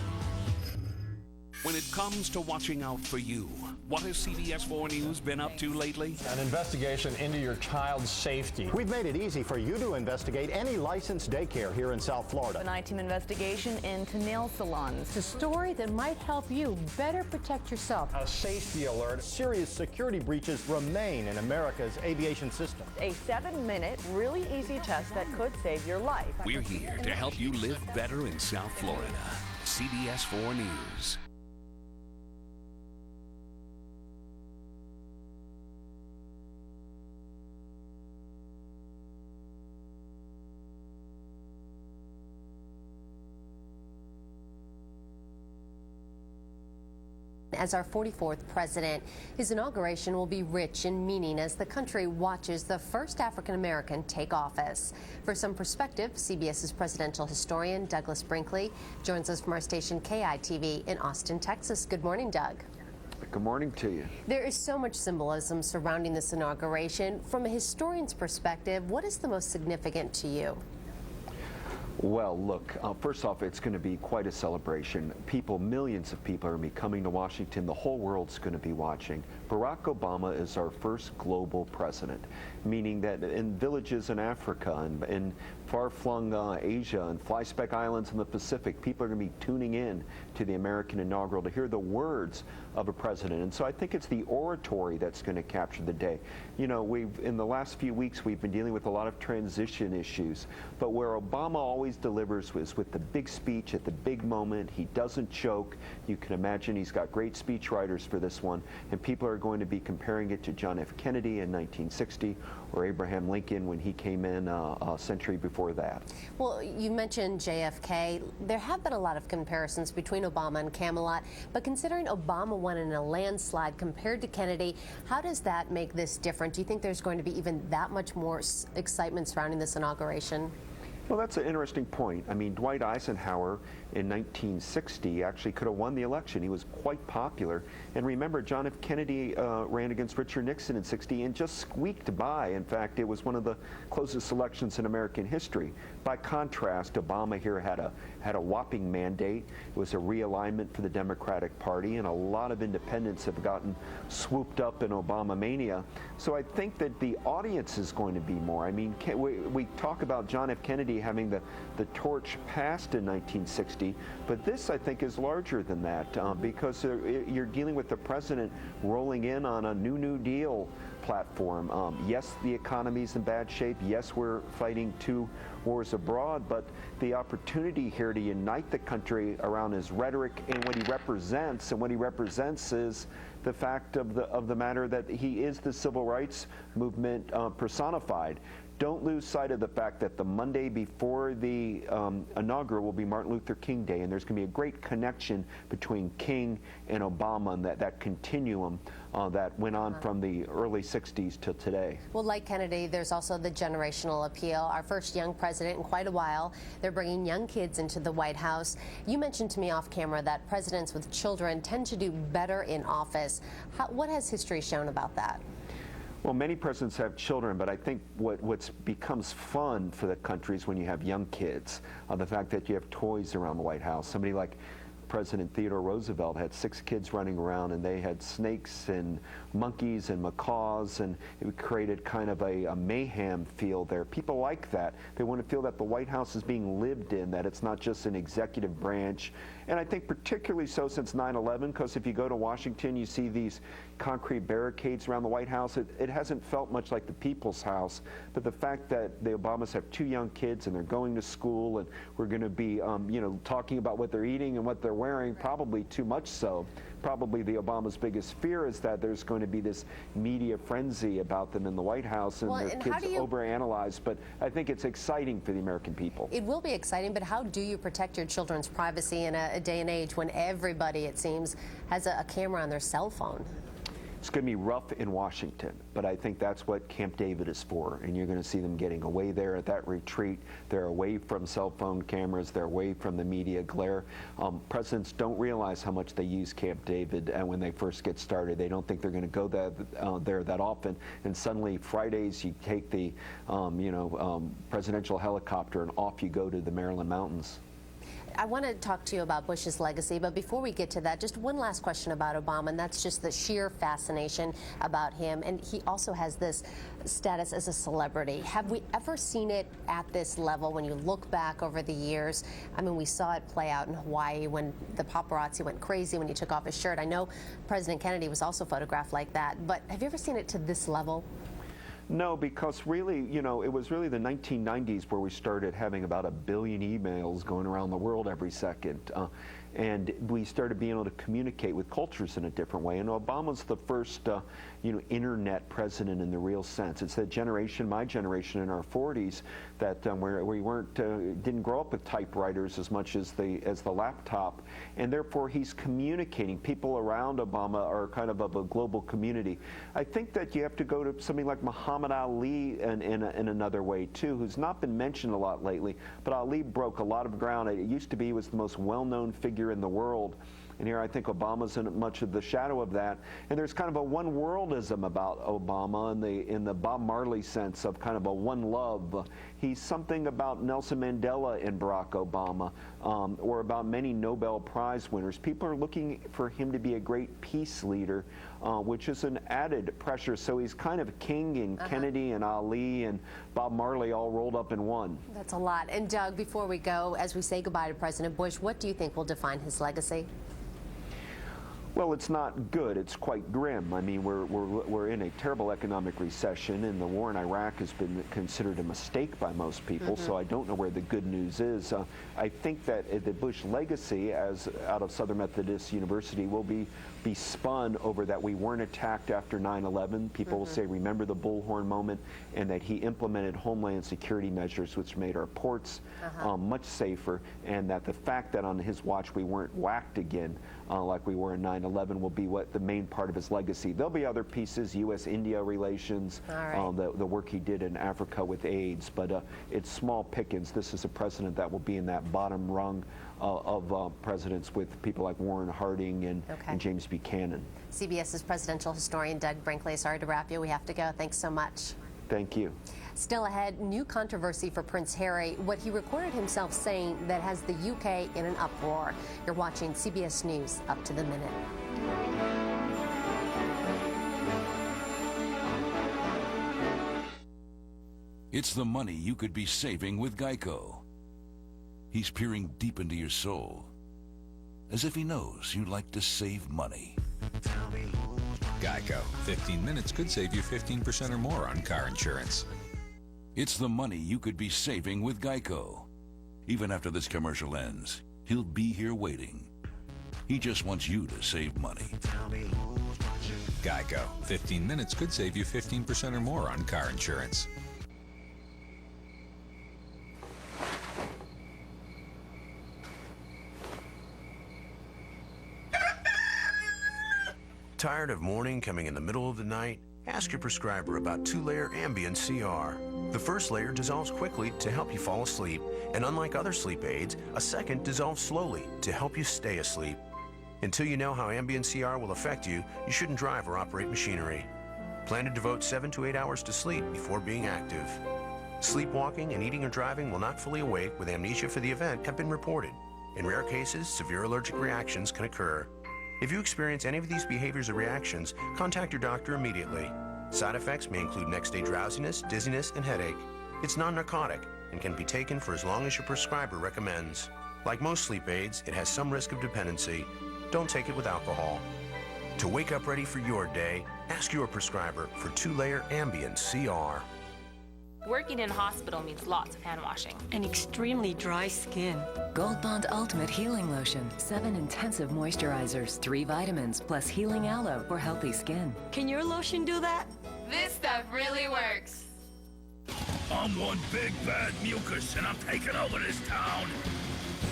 When it comes to watching out for you, what has CBS 4 News been up to lately? An investigation into your child's safety. We've made it easy for you to investigate any licensed daycare here in South Florida. An I-team investigation into nail salons. It's a story that might help you better protect yourself. A safety alert. Serious security breaches remain in America's aviation system. A 7-minute, really easy test that could save your life. We're here to help you live better in South Florida. CBS 4 News. as our 44th president. His inauguration will be rich in meaning as the country watches the first African American take office. For some perspective, CBS's presidential historian Douglas Brinkley joins us from our station KITV in Austin, Texas. Good morning, Doug. Good morning to you. There is so much symbolism surrounding this inauguration. From a historian's perspective, what is the most significant to you? Well, look, first off, it's going to be quite a celebration. Millions of people are going to be coming to Washington. The whole world's going to be watching. Barack Obama is our first global president, meaning that in villages in Africa and in far-flung Asia and fly-speck islands in the Pacific, people are going to be tuning in to the American inaugural to hear the words of a president. And so I think it's the oratory that's going to capture the day. You know, in the last few weeks, we've been dealing with a lot of transition issues, but where Obama always delivers was with the big speech at the big moment. He doesn't choke. You can imagine he's got great speech writers for this one, and people are going to be comparing it to John F. Kennedy in 1960 or Abraham Lincoln when he came in a century before that. Well, you mentioned JFK. There have been a lot of comparisons between Obama and Camelot, but considering Obama won in a landslide compared to Kennedy, how does that make this different? Do you think there's going to be even that much more excitement surrounding this inauguration? Well, that's an interesting point. I mean, Dwight Eisenhower in 1960 actually could have won the election. He was quite popular. And remember, John F. Kennedy ran against Richard Nixon in '60 and just squeaked by. In fact, it was one of the closest elections in American history. By contrast, Obama here had a whopping mandate. It was a realignment for the Democratic Party, and a lot of independents have gotten swooped up in Obama mania. So I think that the audience is going to be more. I mean, we talk about John F. Kennedy having the torch passed in 1960, but this, I think, is larger than that because you're dealing with the president rolling in on a New Deal platform. Yes, the economy's in bad shape. Yes, we're fighting 2 wars abroad, but the opportunity here to unite the country around his rhetoric and what he represents, and what he represents is the fact of the matter that he is the civil rights movement personified. Don't lose sight of the fact that the Monday before the inaugural will be Martin Luther King Day, and there's going to be a great connection between King and Obama, and that continuum that went on from the early 60s till today. Well, like Kennedy, there's also the generational appeal. Our first young president in quite a while. They're bringing young kids into the White House. You mentioned to me off camera that presidents with children tend to do better in office. What has history shown about that? Well, many presidents have children, but I think what becomes fun for the country is when you have young kids. The fact that you have toys around the White House. Somebody like President Theodore Roosevelt had 6 kids running around, and they had snakes and monkeys and macaws, and it created kind of a mayhem feel there. People like that. They want to feel that the White House is being lived in, that it's not just an executive branch. And I think particularly so since 9/11, because if you go to Washington, you see these concrete barricades around the White House. It hasn't felt much like the people's house, but the fact that the Obamas have 2 young kids and they're going to school, and we're going to be talking about what they're eating and what they're wearing, probably too much so. Probably the Obama's biggest fear is that there's going to be this media frenzy about them in the White House, and their kids overanalyze. But I think it's exciting for the American people. It will be exciting, but how do you protect your children's privacy in a day and age when everybody, it seems, has a camera on their cell phone? It's going to be rough in Washington, but I think that's what Camp David is for, and you're going to see them getting away there at that retreat. They're away from cell phone cameras. They're away from the media glare. Presidents don't realize how much they use Camp David when they first get started. They don't think they're going to go there that often, and suddenly Fridays you take the presidential helicopter and off you go to the Maryland mountains. I want to talk to you about Bush's legacy, but before we get to that, just one last question about Obama, and that's just the sheer fascination about him. And he also has this status as a celebrity. Have we ever seen it at this level when you look back over the years? I mean, we saw it play out in Hawaii when the paparazzi went crazy when he took off his shirt. I know President Kennedy was also photographed like that, but have you ever seen it to this level? No, because really, you know, it was really the 1990s where we started having about 1 billion emails going around the world every second. And we started being able to communicate with cultures in a different way. And Obama's the first, you know, internet president in the real sense. It's that generation, my generation in our 40s, that where we didn't grow up with typewriters as much as the laptop, and therefore he's communicating. People around Obama are kind of a global community. I think that you have to go to something like Muhammad Ali in another way too, who's not been mentioned a lot lately. But Ali broke a lot of ground. It used to be he was the most well-known figure in the world. And here I think Obama's in much of the shadow of that. And there's kind of a one-worldism about Obama in the Bob Marley sense of kind of a one love. He's something about Nelson Mandela and Barack Obama, or about many Nobel Prize winners. People are looking for him to be a great peace leader, which is an added pressure. So he's kind of king and Kennedy and Ali and Bob Marley all rolled up in one. That's a lot. And Doug, before we go, as we say goodbye to President Bush, what do you think will define his legacy? Well, it's not good. It's quite grim. I mean, we're in a terrible economic recession, and the war in Iraq has been considered a mistake by most people. So I don't know where the good news is. I think that the Bush legacy, as out of Southern Methodist University, will be spun over that we weren't attacked after 9/11. People will say, remember the bullhorn moment, and that he implemented homeland security measures which made our ports much safer, and that the fact that on his watch we weren't whacked again like we were in 9/11 will be what the main part of his legacy. There'll be other pieces, U.S.-India relations, the work he did in Africa with AIDS, but it's small pickings. This is a president that will be in that bottom rung of presidents with people like Warren Harding and James Buchanan. CBS's presidential historian Doug Brinkley. Sorry to wrap you. We have to go. Thanks so much. Thank you. Still ahead, new controversy for Prince Harry, what he recorded himself saying that has the UK in an uproar. You're watching CBS News Up to the Minute. It's the money you could be saving with Geico. He's peering deep into your soul, as if he knows you'd like to save money. Geico. 15 minutes could save you 15% or more on car insurance. It's the money you could be saving with Geico. Even after this commercial ends, he'll be here waiting. He just wants you to save money. Geico. 15 minutes could save you 15% or more on car insurance. Tired of morning coming in the middle of the night? Ask your prescriber about 2-layer Ambien CR. The first layer dissolves quickly to help you fall asleep, and unlike other sleep aids, a second dissolves slowly to help you stay asleep. Until you know how Ambien CR will affect you, you shouldn't drive or operate machinery. Plan to devote 7 to 8 hours to sleep before being active. Sleepwalking and eating or driving while not fully awake with amnesia for the event have been reported. In rare cases, severe allergic reactions can occur. If you experience any of these behaviors or reactions, contact your doctor immediately. Side effects may include next-day drowsiness, dizziness, and headache. It's non-narcotic and can be taken for as long as your prescriber recommends. Like most sleep aids, it has some risk of dependency. Don't take it with alcohol. To wake up ready for your day, ask your prescriber for 2-layer Ambien CR. Working in a hospital means lots of hand washing. And extremely dry skin. Gold Bond Ultimate Healing Lotion. 7 intensive moisturizers, 3 vitamins, plus healing aloe for healthy skin. Can your lotion do that? This stuff really works. I'm one big bad mucus, and I'm taking over this town.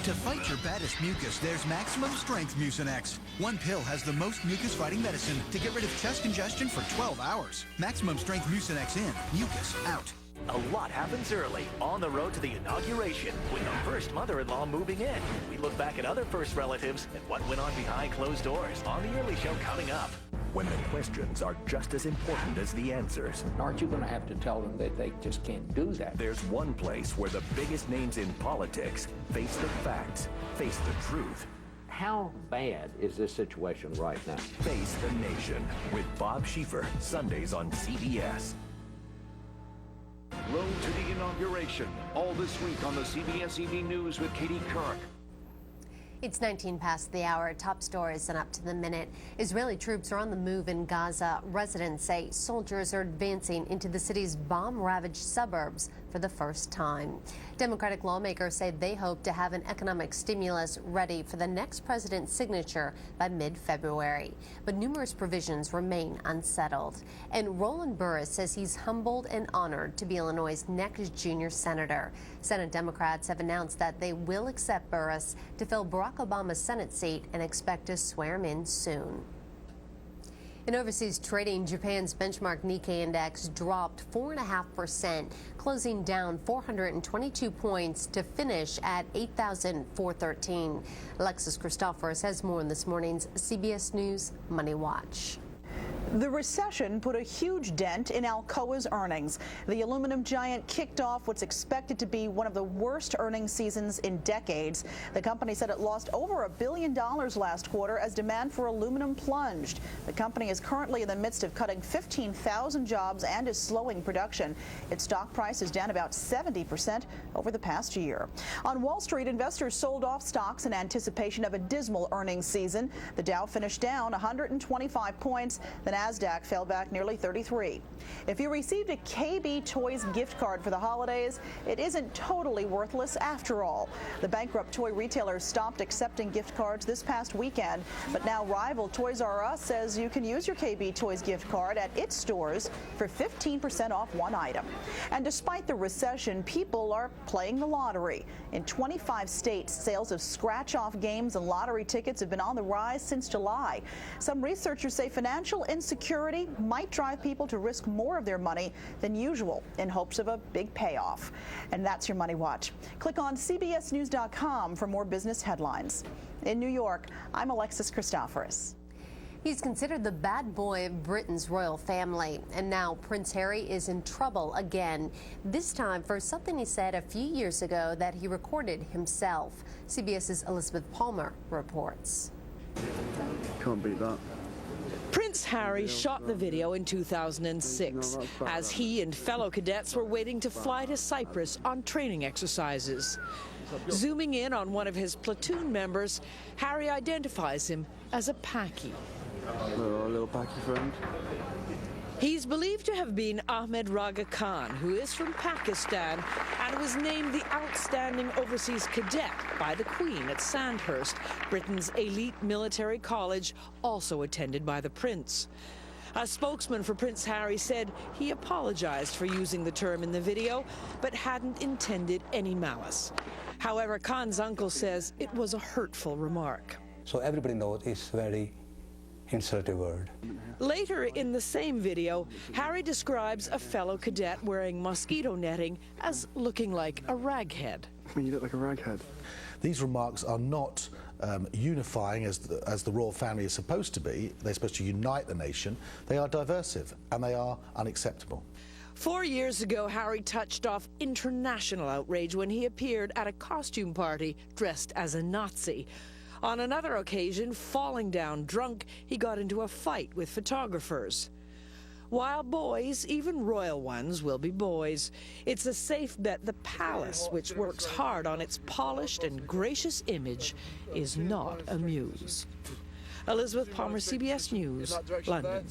To fight your baddest mucus, there's Maximum Strength Mucinex. One pill has the most mucus-fighting medicine to get rid of chest congestion for 12 hours. Maximum Strength Mucinex in, mucus out. A lot happens early, on the road to the inauguration, with the first mother-in-law moving in. We look back at other first relatives and what went on behind closed doors on the early show coming up. When the questions are just as important as the answers. Aren't you going to have to tell them that they just can't do that? There's one place where the biggest names in politics face the facts, face the truth. How bad is this situation right now? Face the Nation with Bob Schieffer, Sundays on CBS. Road to the inauguration, all this week on the CBS Evening News with Katie Couric. It's 19 past the hour. Top stories and up to the minute. Israeli troops are on the move in Gaza. Residents say soldiers are advancing into the city's bomb-ravaged suburbs for the first time. Democratic lawmakers say they hope to have an economic stimulus ready for the next president's signature by mid-February. But numerous provisions remain unsettled. And Roland Burris says he's humbled and honored to be Illinois' next junior senator. Senate Democrats have announced that they will accept Burris to fill Barack Obama's Senate seat and expect to swear him in soon. In overseas trading, Japan's benchmark Nikkei index dropped 4.5%, closing down 422 points to finish at 8,413. Alexis Christophorus has more in this morning's CBS News Money Watch. The recession put a huge dent in Alcoa's earnings. The aluminum giant kicked off what's expected to be one of the worst earnings seasons in decades. The company said it lost over $1 billion last quarter as demand for aluminum plunged. The company is currently in the midst of cutting 15,000 jobs and is slowing production. Its stock price is down about 70% over the past year. On Wall Street, investors sold off stocks in anticipation of a dismal earnings season. The Dow finished down 125 points. The NASDAQ fell back nearly 33. If you received a KB Toys gift card for the holidays, it isn't totally worthless after all. The bankrupt toy retailer stopped accepting gift cards this past weekend, but now rival Toys R Us says you can use your KB Toys gift card at its stores for 15% off one item. And despite the recession, people are playing the lottery. In 25 states, sales of scratch-off games and lottery tickets have been on the rise since July. Some researchers say financial insecurity might drive people to risk more of their money than usual in hopes of a big payoff. And that's your Money Watch. Click on cbsnews.com for more business headlines. In New York, I'm Alexis Christophorus. He's considered the bad boy of Britain's royal family, and now Prince Harry is in trouble again, this time for something he said a few years ago that he recorded himself. CBS's Elizabeth Palmer reports. Can't beat that. Prince Harry shot the video in 2006 as he and fellow cadets were waiting to fly to Cyprus on training exercises. Zooming in on one of his platoon members, Harry identifies him as a Paki. Little Paki friend. He's believed to have been Ahmed Raga Khan, who is from Pakistan and was named the Outstanding Overseas Cadet by the Queen at Sandhurst, Britain's elite military college, also attended by the Prince. A spokesman for Prince Harry said he apologized for using the term in the video, but hadn't intended any malice. However, Khan's uncle says it was a hurtful remark. So everybody knows it's very insulting word. Later in the same video, Harry describes a fellow cadet wearing mosquito netting as looking like a raghead. I mean, you look like a raghead. These remarks are not unifying as the royal family is supposed to be. They're supposed to unite the nation. They are diversive and they are unacceptable. 4 years ago, Harry touched off international outrage when he appeared at a costume party dressed as a Nazi. On another occasion, falling down drunk, he got into a fight with photographers. While boys, even royal ones, will be boys, it's a safe bet the palace, which works hard on its polished and gracious image, is not amused. Elizabeth Palmer, CBS News, London.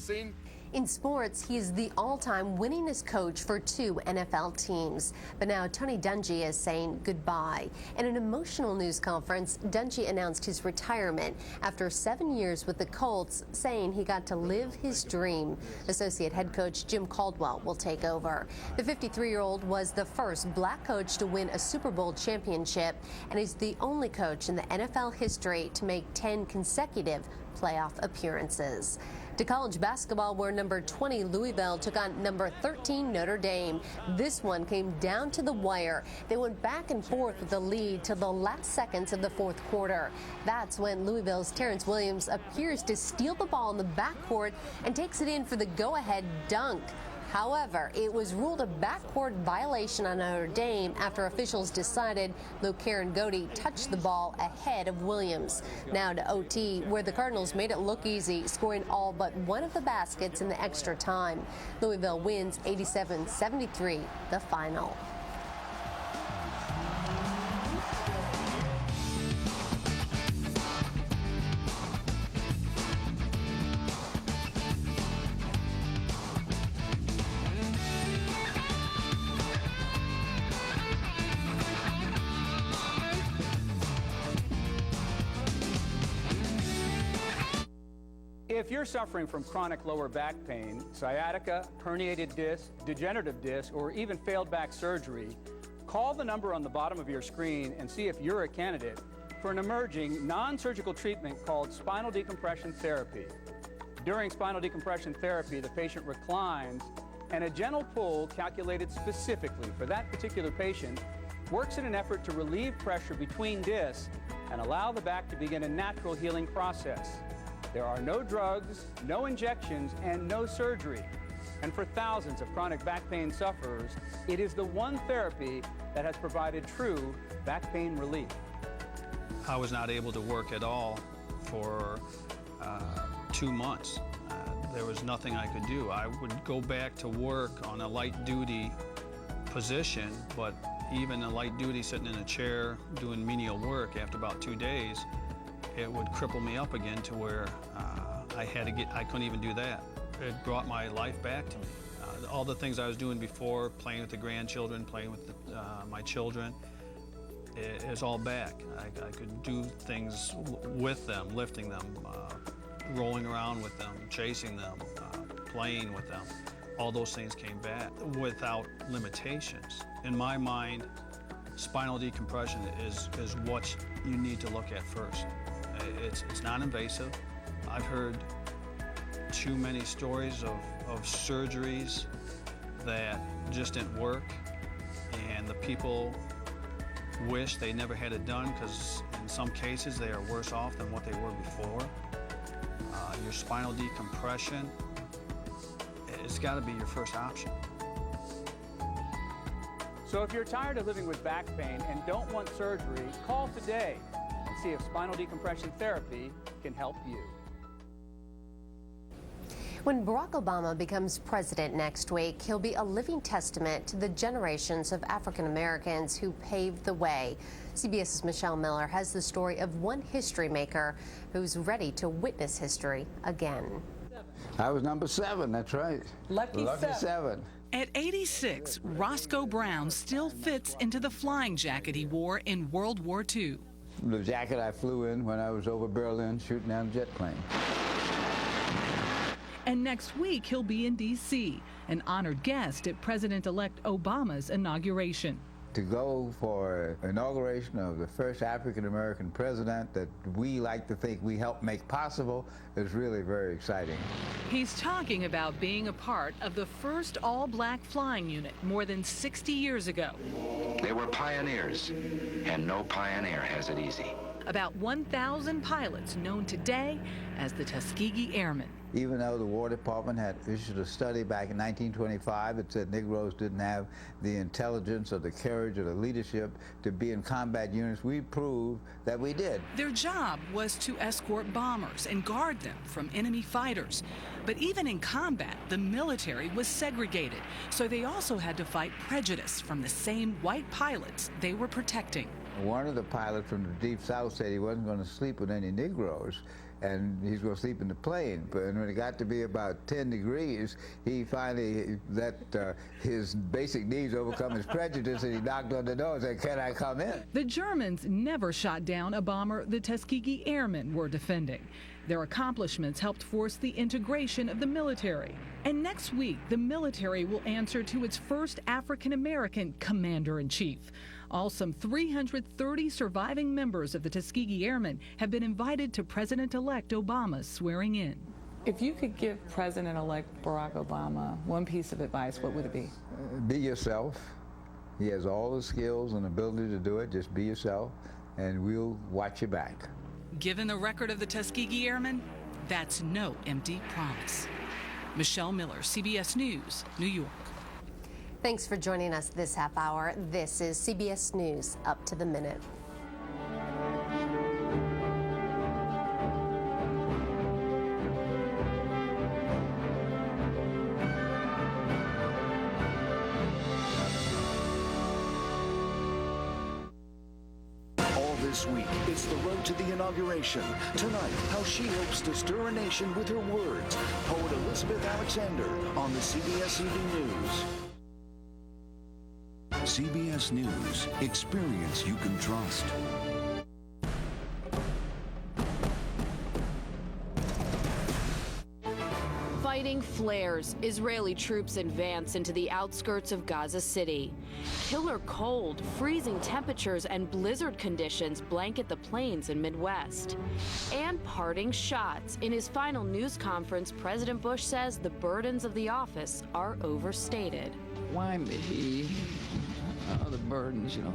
In sports, he is the all-time winningest coach for 2 NFL teams. But now Tony Dungy is saying goodbye. In an emotional news conference, Dungy announced his retirement after 7 years with the Colts, saying he got to live his dream. Associate head coach Jim Caldwell will take over. The 53-year-old was the first black coach to win a Super Bowl championship and is the only coach in the NFL history to make 10 consecutive playoff appearances. To college basketball, where number 20 Louisville took on number 13 Notre Dame. This one came down to the wire. They went back and forth with the lead till the last seconds of the fourth quarter. That's when Louisville's Terrence Williams appears to steal the ball in the backcourt and takes it in for the go-ahead dunk. However, it was ruled a backcourt violation on Notre Dame after officials decided Karen Godey touched the ball ahead of Williams. Now to OT, where the Cardinals made it look easy, scoring all but one of the baskets in the extra time. Louisville wins 87-73, the final. If you're suffering from chronic lower back pain, sciatica, herniated disc, degenerative disc, or even failed back surgery, call the number on the bottom of your screen and see if you're a candidate for an emerging non-surgical treatment called spinal decompression therapy. During spinal decompression therapy, the patient reclines, and a gentle pull calculated specifically for that particular patient works in an effort to relieve pressure between discs and allow the back to begin a natural healing process. There are no drugs, no injections, and no surgery. And for thousands of chronic back pain sufferers, it is the one therapy that has provided true back pain relief. I was not able to work at all for 2 months. There was nothing I could do. I would go back to work on a light duty position, but even a light duty sitting in a chair doing menial work, after about 2 days, it would cripple me up again to where I couldn't even do that. It brought my life back to me. All the things I was doing before, playing with the grandchildren, playing with my children, is all back. I could do things with them, lifting them, rolling around with them, chasing them, playing with them. All those things came back without limitations. In my mind, spinal decompression is what you need to look at first. It's non-invasive. I've heard too many stories of surgeries that just didn't work, and the people wish they never had it done because in some cases they are worse off than what they were before. Your spinal decompression, it's got to be your first option. So if you're tired of living with back pain and don't want surgery, call today and see if spinal decompression therapy can help you. When Barack Obama becomes president next week, he'll be a living testament to the generations of African Americans who paved the way. CBS's Michelle Miller has the story of one history maker who's ready to witness history again. I was number 7, that's right. Lucky 7. At 86, Roscoe Brown still fits into the flying jacket he wore in World War II. The jacket I flew in when I was over Berlin shooting down a jet plane. And next week, he'll be in D.C., an honored guest at President-elect Obama's inauguration. To go for inauguration of the first African-American president that we like to think we helped make possible is really very exciting. He's talking about being a part of the first all-black flying unit more than 60 years ago. They were pioneers, and no pioneer has it easy. About 1,000 pilots known today as the Tuskegee Airmen. Even though the War Department had issued a study back in 1925 that said Negroes didn't have the intelligence or the courage or the leadership to be in combat units, we proved that we did. Their job was to escort bombers and guard them from enemy fighters. But even in combat, the military was segregated, so they also had to fight prejudice from the same white pilots they were protecting. One of the pilots from the Deep South said he wasn't going to sleep with any Negroes, and he's going to sleep in the plane. But when it got to be about 10 degrees, he finally let his basic needs overcome his prejudice, and he knocked on the door and said, "Can I come in?" The Germans never shot down a bomber the Tuskegee Airmen were defending. Their accomplishments helped force the integration of the military. And next week, the military will answer to its first African-American commander-in-chief. All some 330 surviving members of the Tuskegee Airmen have been invited to President-elect Obama's swearing in. If you could give President-elect Barack Obama one piece of advice, what would it be? Be yourself. He has all the skills and ability to do it. Just be yourself, and we'll watch your back. Given the record of the Tuskegee Airmen, that's no empty promise. Michelle Miller, CBS News, New York. Thanks for joining us this half hour. This is CBS News Up to the Minute. This week, it's the road to the inauguration. Tonight, how she hopes to stir a nation with her words. Poet Elizabeth Alexander on the CBS Evening News. CBS News. Experience you can trust. Lightning flares. Israeli troops advance into the outskirts of Gaza City. Killer cold, freezing temperatures, and blizzard conditions blanket the plains and Midwest. And parting shots. In his final news conference, President Bush says the burdens of the office are overstated. Why me? The burdens, you know.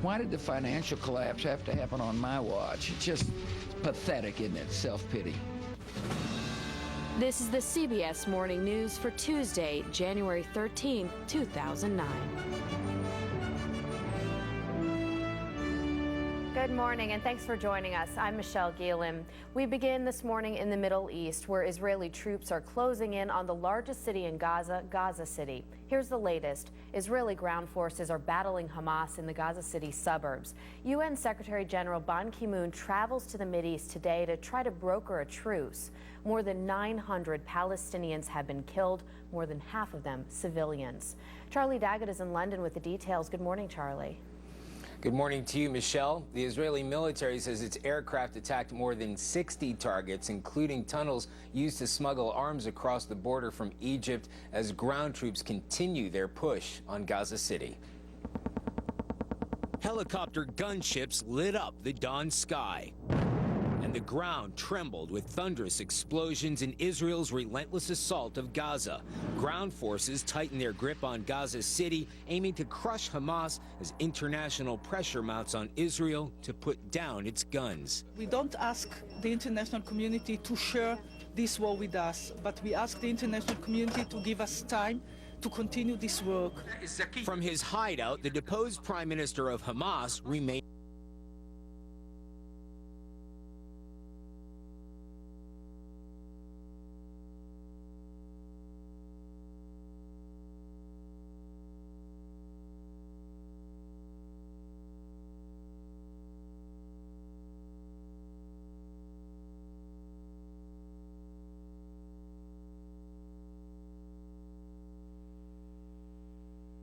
Why did the financial collapse have to happen on my watch? It's just pathetic, isn't it? Self-pity. This is the CBS Morning News for Tuesday, January 13, 2009. Good morning, and thanks for joining us. I'm Michelle Gielim. We begin this morning in the Middle East, where Israeli troops are closing in on the largest city in Gaza, Gaza City. Here's the latest. Israeli ground forces are battling Hamas in the Gaza City suburbs. UN Secretary General Ban Ki-moon travels to the Mideast today to try to broker a truce. More than 900 Palestinians have been killed, more than half of them civilians. Charlie Daggett is in London with the details. Good morning, Charlie. Good morning to you, Michelle. The Israeli military says its aircraft attacked more than 60 targets, including tunnels used to smuggle arms across the border from Egypt, as ground troops continue their push on Gaza City. Helicopter gunships lit up the dawn sky, and the ground trembled with thunderous explosions in Israel's relentless assault of Gaza. Ground forces tighten their grip on Gaza City, aiming to crush Hamas as international pressure mounts on Israel to put down its guns. We don't ask the international community to share this war with us, but we ask the international community to give us time to continue this work. From his hideout, the deposed prime minister of Hamas remained.